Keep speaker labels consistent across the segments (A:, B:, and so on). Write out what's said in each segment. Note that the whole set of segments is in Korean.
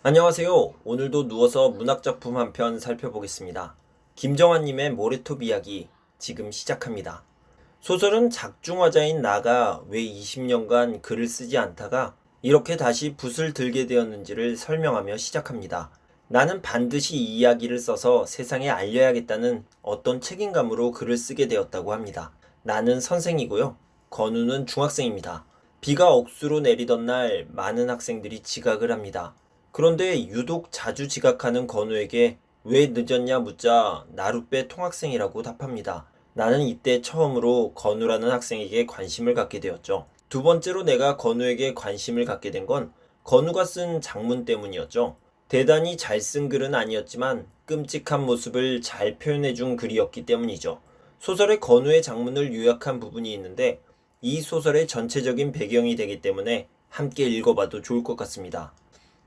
A: 안녕하세요. 오늘도 누워서 문학작품 한 편 살펴보겠습니다. 김정환님의 모래톱 이야기 지금 시작합니다. 소설은 작중화자인 나가 왜 20년간 글을 쓰지 않다가 이렇게 다시 붓을 들게 되었는지를 설명하며 시작합니다. 나는 반드시 이 이야기를 써서 세상에 알려야겠다는 어떤 책임감으로 글을 쓰게 되었다고 합니다. 나는 선생이고요. 건우는 중학생입니다. 비가 억수로 내리던 날 많은 학생들이 지각을 합니다. 그런데 유독 자주 지각하는 건우에게 왜 늦었냐 묻자 나룻배 통학생이라고 답합니다. 나는 이때 처음으로 건우라는 학생에게 관심을 갖게 되었죠. 두 번째로 내가 건우에게 관심을 갖게 된 건 건우가 쓴 장문 때문이었죠. 대단히 잘 쓴 글은 아니었지만 끔찍한 모습을 잘 표현해준 글이었기 때문이죠. 소설에 건우의 장문을 요약한 부분이 있는데 이 소설의 전체적인 배경이 되기 때문에 함께 읽어봐도 좋을 것 같습니다.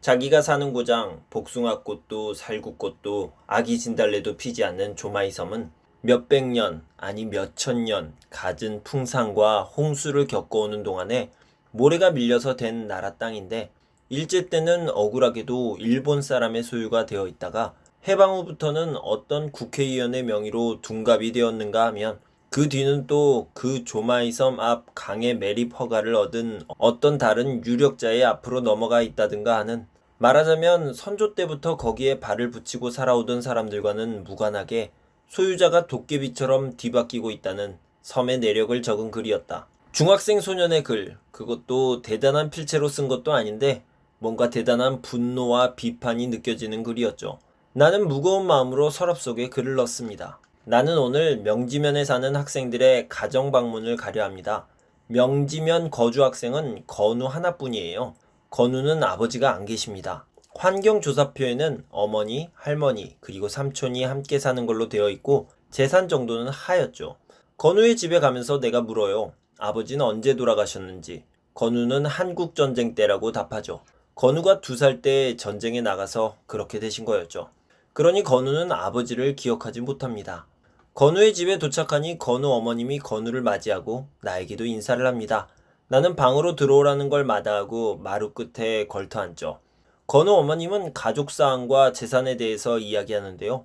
A: 자기가 사는 고장, 복숭아꽃도 살구꽃도 아기 진달래도 피지 않는 조마이 섬은 몇백 년, 아니 몇천 년 갖은 풍산과 홍수를 겪어오는 동안에 모래가 밀려서 된 나라 땅인데 일제 때는 억울하게도 일본 사람의 소유가 되어 있다가 해방 후부터는 어떤 국회의원의 명의로 둔갑이 되었는가 하면 그 뒤는 또 그 조마이 섬 앞 강의 매립 허가를 얻은 어떤 다른 유력자의 앞으로 넘어가 있다든가 하는, 말하자면 선조 때부터 거기에 발을 붙이고 살아오던 사람들과는 무관하게 소유자가 도깨비처럼 뒤바뀌고 있다는 섬의 내력을 적은 글이었다. 중학생 소년의 글, 그것도 대단한 필체로 쓴 것도 아닌데 뭔가 대단한 분노와 비판이 느껴지는 글이었죠. 나는 무거운 마음으로 서랍 속에 글을 넣습니다. 나는 오늘 명지면에 사는 학생들의 가정 방문을 가려 합니다. 명지면 거주 학생은 건우 하나뿐이에요. 건우는 아버지가 안 계십니다. 환경조사표에는 어머니, 할머니, 그리고 삼촌이 함께 사는 걸로 되어 있고 재산 정도는 하였죠. 건우의 집에 가면서 내가 물어요. 아버지는 언제 돌아가셨는지. 건우는 한국전쟁 때라고 답하죠. 건우가 2살 때 전쟁에 나가서 그렇게 되신 거였죠. 그러니 건우는 아버지를 기억하지 못합니다. 건우의 집에 도착하니 건우 어머님이 건우를 맞이하고 나에게도 인사를 합니다. 나는 방으로 들어오라는 걸 마다하고 마루 끝에 걸터앉죠. 건우 어머님은 가족 사항과 재산에 대해서 이야기하는데요.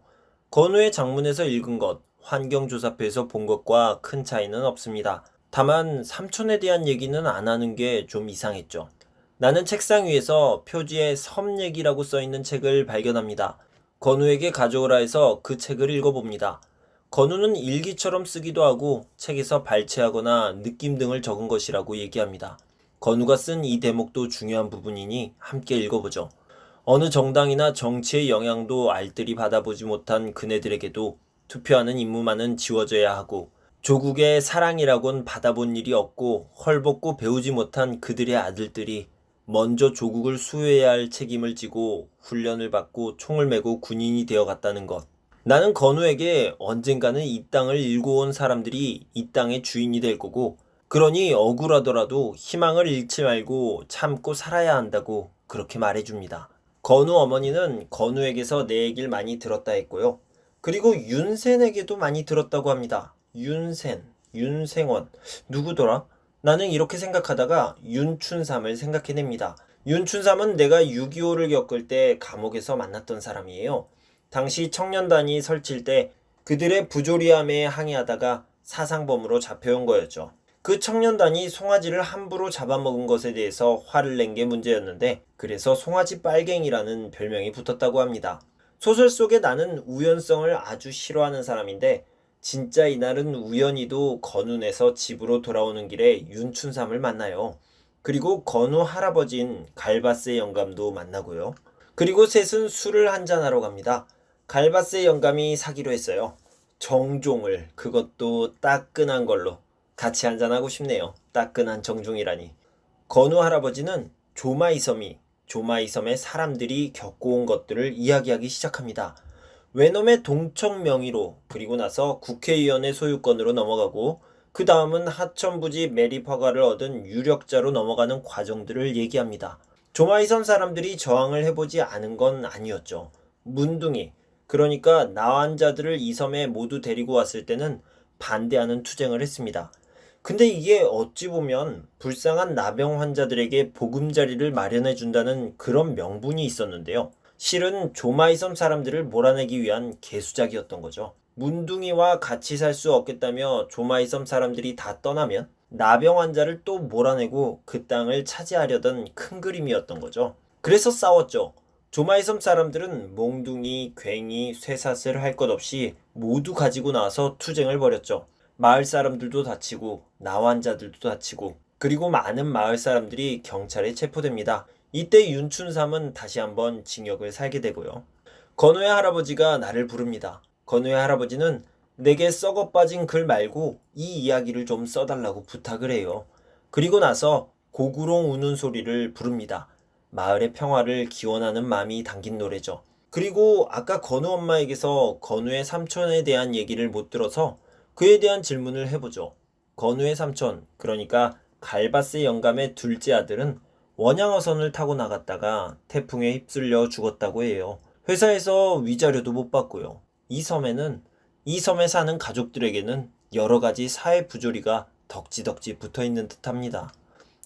A: 건우의 장문에서 읽은 것, 환경조사표에서 본 것과 큰 차이는 없습니다. 다만 삼촌에 대한 얘기는 안 하는 게 좀 이상했죠. 나는 책상 위에서 표지에 섬 얘기라고 써있는 책을 발견합니다. 건우에게 가져오라 해서 그 책을 읽어봅니다. 건우는 일기처럼 쓰기도 하고 책에서 발췌하거나 느낌 등을 적은 것이라고 얘기합니다. 건우가 쓴 이 대목도 중요한 부분이니 함께 읽어보죠. 어느 정당이나 정치의 영향도 알뜰히 받아보지 못한 그네들에게도 투표하는 임무만은 지워져야 하고 조국의 사랑이라곤 받아본 일이 없고 헐벗고 배우지 못한 그들의 아들들이 먼저 조국을 수호해야 할 책임을 지고 훈련을 받고 총을 메고 군인이 되어갔다는 것. 나는 건우에게 언젠가는 이 땅을 일궈온 사람들이 이 땅의 주인이 될 거고, 그러니 억울하더라도 희망을 잃지 말고 참고 살아야 한다고 그렇게 말해줍니다. 건우 어머니는 건우에게서 내 얘기를 많이 들었다 했고요. 그리고 윤센에게도 많이 들었다고 합니다. 윤센, 윤생원, 누구더라? 나는 이렇게 생각하다가 윤춘삼을 생각해냅니다. 윤춘삼은 내가 6.25를 겪을 때 감옥에서 만났던 사람이에요. 당시 청년단이 설칠 때 그들의 부조리함에 항의하다가 사상범으로 잡혀온 거였죠. 그 청년단이 송아지를 함부로 잡아먹은 것에 대해서 화를 낸 게 문제였는데 그래서 송아지 빨갱이라는 별명이 붙었다고 합니다. 소설 속에 나는 우연성을 아주 싫어하는 사람인데 진짜 이날은 우연히도 건운에서 집으로 돌아오는 길에 윤춘삼을 만나요. 그리고 건우 할아버지인 갈바스의 영감도 만나고요. 그리고 셋은 술을 한잔하러 갑니다. 갈바스의 영감이 사기로 했어요. 정종을, 그것도 따끈한 걸로. 같이 한잔하고 싶네요. 따끈한 정종이라니. 건우 할아버지는 조마이섬의 사람들이 겪어온 것들을 이야기하기 시작합니다. 외놈의 동청 명의로, 그리고 나서 국회의원의 소유권으로 넘어가고 그 다음은 하천부지 매립 허가를 얻은 유력자로 넘어가는 과정들을 얘기합니다. 조마이섬 사람들이 저항을 해보지 않은 건 아니었죠. 문둥이, 그러니까 나환자들을 이 섬에 모두 데리고 왔을 때는 반대하는 투쟁을 했습니다. 근데 이게 어찌 보면 불쌍한 나병 환자들에게 보금자리를 마련해 준다는 그런 명분이 있었는데요. 실은 조마이섬 사람들을 몰아내기 위한 개수작이었던 거죠. 문둥이와 같이 살 수 없겠다며 조마이섬 사람들이 다 떠나면 나병 환자를 또 몰아내고 그 땅을 차지하려던 큰 그림이었던 거죠. 그래서 싸웠죠. 조마이섬 사람들은 몽둥이, 괭이, 쇠사슬 할 것 없이 모두 가지고 나와서 투쟁을 벌였죠. 마을 사람들도 다치고 나환자들도 다치고 그리고 많은 마을 사람들이 경찰에 체포됩니다. 이때 윤춘삼은 다시 한번 징역을 살게 되고요. 건우의 할아버지가 나를 부릅니다. 건우의 할아버지는 내게 썩어 빠진 글 말고 이 이야기를 좀 써달라고 부탁을 해요. 그리고 나서 고구롱 우는 소리를 부릅니다. 마을의 평화를 기원하는 마음이 담긴 노래죠. 그리고 아까 건우 엄마에게서 건우의 삼촌에 대한 얘기를 못 들어서 그에 대한 질문을 해보죠. 건우의 삼촌, 그러니까 갈바스 영감의 둘째 아들은 원양어선을 타고 나갔다가 태풍에 휩쓸려 죽었다고 해요. 회사에서 위자료도 못 받고요. 이 섬에 사는 가족들에게는 여러 가지 사회 부조리가 덕지덕지 붙어 있는 듯합니다.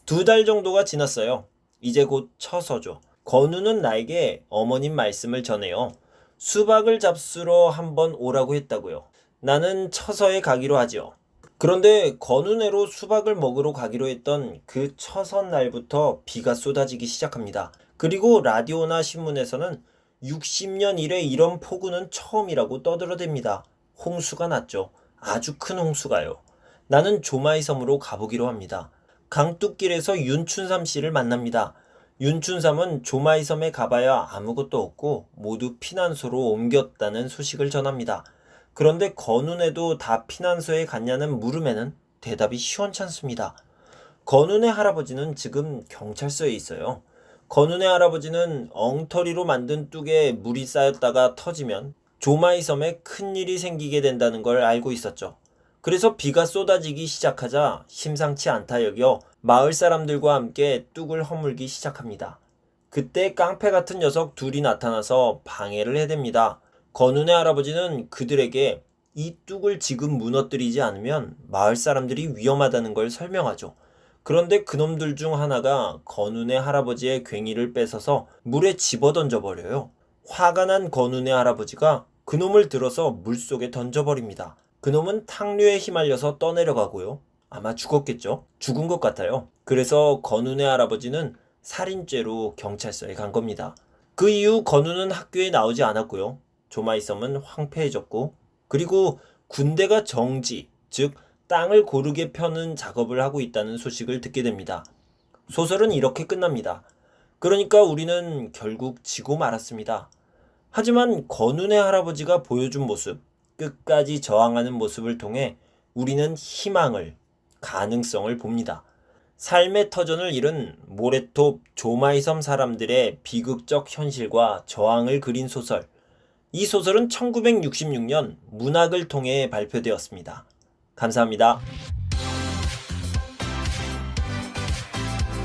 A: 2달 정도가 지났어요. 이제 곧 처서죠. 건우는 나에게 어머님 말씀을 전해요. 수박을 잡수러 한번 오라고 했다고요. 나는 처서에 가기로 하죠. 그런데 건우네로 수박을 먹으러 가기로 했던 그 처선 날부터 비가 쏟아지기 시작합니다. 그리고 라디오나 신문에서는 60년 이래 이런 폭우는 처음이라고 떠들어댑니다. 홍수가 났죠. 아주 큰 홍수가요. 나는 조마이 섬으로 가보기로 합니다. 강둑길에서 윤춘삼 씨를 만납니다. 윤춘삼은 조마이 섬에 가봐야 아무것도 없고 모두 피난소로 옮겼다는 소식을 전합니다. 그런데 건우네도 다 피난소에 갔냐는 물음에는 대답이 시원찮습니다. 건우네 할아버지는 지금 경찰서에 있어요. 건우네 할아버지는 엉터리로 만든 뚝에 물이 쌓였다가 터지면 조마이 섬에 큰일이 생기게 된다는 걸 알고 있었죠. 그래서 비가 쏟아지기 시작하자 심상치 않다 여겨 마을 사람들과 함께 뚝을 허물기 시작합니다. 그때 깡패 같은 녀석 둘이 나타나서 방해를 해댑니다. 건우네 할아버지는 그들에게 이 뚝을 지금 무너뜨리지 않으면 마을 사람들이 위험하다는 걸 설명하죠. 그런데 그놈들 중 하나가 건우네 할아버지의 괭이를 뺏어서 물에 집어던져 버려요. 화가 난 건우네 할아버지가 그놈을 들어서 물속에 던져버립니다. 그놈은 탕류에 휘말려서 떠내려가고요. 아마 죽었겠죠? 죽은 것 같아요. 그래서 건우네 할아버지는 살인죄로 경찰서에 간 겁니다. 그 이후 건우는 학교에 나오지 않았고요. 조마이섬은 황폐해졌고 그리고 군대가 정지, 즉 땅을 고르게 펴는 작업을 하고 있다는 소식을 듣게 됩니다. 소설은 이렇게 끝납니다. 그러니까 우리는 결국 지고 말았습니다. 하지만 건우네 할아버지가 보여준 모습, 끝까지 저항하는 모습을 통해 우리는 희망을, 가능성을 봅니다. 삶의 터전을 잃은 모래톱 조마이섬 사람들의 비극적 현실과 저항을 그린 소설. 이 소설은 1966년 문학을 통해 발표되었습니다. 감사합니다.